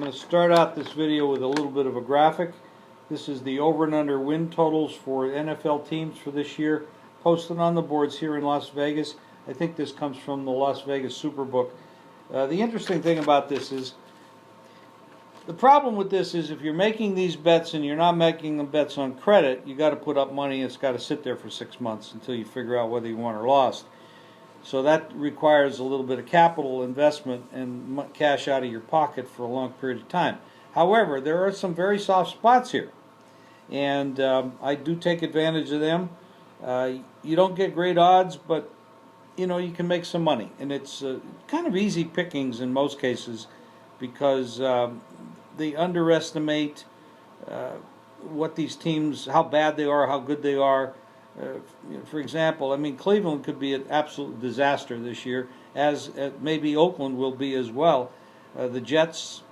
going to start out this video with a little bit of a graphic. This is the over and under win totals for NFL teams for this year, posted on the boards here in Las Vegas. I think this comes from the Las Vegas Superbook. The interesting thing about this is, the problem with this is if you're making these bets and you're not making them bets on credit, you got to put up money and it's got to sit there for 6 months until you figure out whether you won or lost. So that requires a little bit of capital investment and cash out of your pocket for a long period of time. However, there are some very soft spots here, and I do take advantage of them. You don't get great odds, but you can make some money, and it's kind of easy pickings in most cases because they underestimate what these teams, how bad they are, how good they are. For example, Cleveland could be an absolute disaster this year, as maybe Oakland will be as well. The Jets,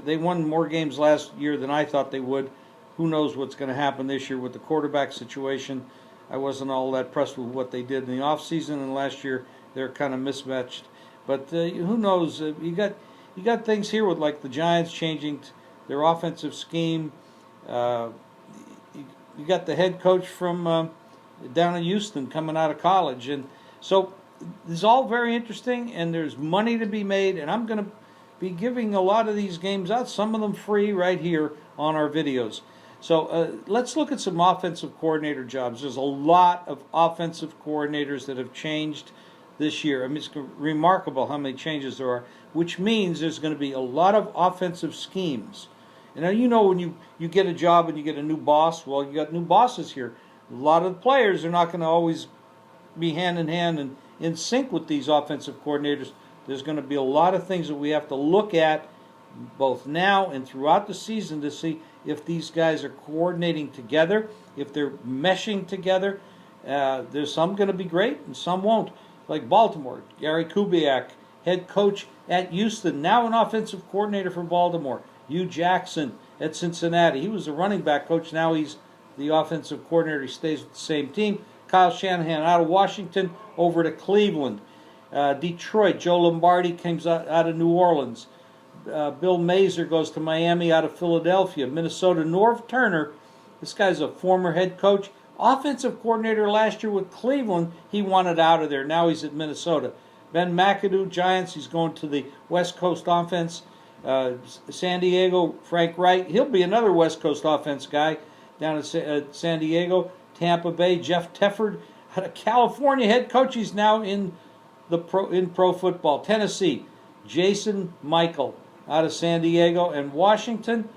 they won more games last year than I thought they would. Who knows what's going to happen this year with the quarterback situation. I wasn't all that impressed with what they did in the offseason, and last year they're kind of mismatched. But who knows? You got things here with like the Giants changing their offensive scheme. You got the head coach from down in Houston coming out of college, and so this is all very interesting, and there's money to be made, and I'm going to be giving a lot of these games out, some of them free right here on our videos. So let's look at some offensive coordinator jobs. There's a lot of offensive coordinators that have changed this year. It's remarkable how many changes there are, which means there's going to be a lot of offensive schemes. And now when you get a job and you get a new boss, well, you got new bosses here. A lot of the players are not going to always be hand in hand and in sync with these offensive coordinators. There's going to be a lot of things that we have to look at both now and throughout the season to see if these guys are coordinating together, if they're meshing together. There's some going to be great and some won't. Like Baltimore, Gary Kubiak, head coach at Houston, now an offensive coordinator for Baltimore. Hugh Jackson at Cincinnati. He was a running back coach. Now he's the offensive coordinator. He stays with the same team. Kyle Shanahan out of Washington over to Cleveland. Detroit, Joe Lombardi comes out of New Orleans. Bill Mazer goes to Miami out of Philadelphia. Minnesota, Norv Turner. This guy's a former head coach. Offensive coordinator last year with Cleveland. He wanted out of there. Now he's at Minnesota. Ben McAdoo, Giants. He's going to the West Coast offense. San Diego, Frank Wright. He'll be another West Coast offense guy down at San Diego. Tampa Bay, Jeff Tefford, out of California, head coach. He's now in pro football. Tennessee, Jason Michael out of San Diego. And Washington,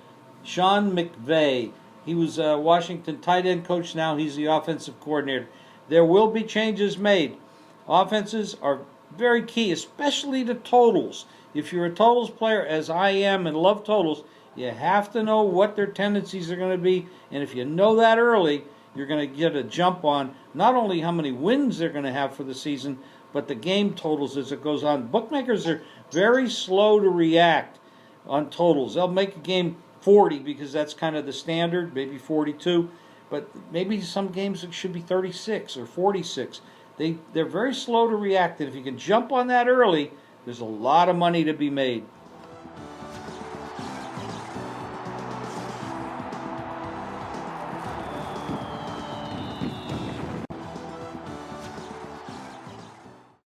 Sean McVay. He was Washington tight end coach. Now he's the offensive coordinator. There will be changes made. Offenses are very key, especially to totals. If you're a totals player, as I am, and love totals, you have to know what their tendencies are going to be. And if you know that early, you're going to get a jump on not only how many wins they're going to have for the season, but the game totals as it goes on. Bookmakers are very slow to react on totals. They'll make a game 40 because that's kind of the standard, maybe 42. But maybe some games it should be 36 or 46. They're very slow to react, and if you can jump on that early, there's a lot of money to be made.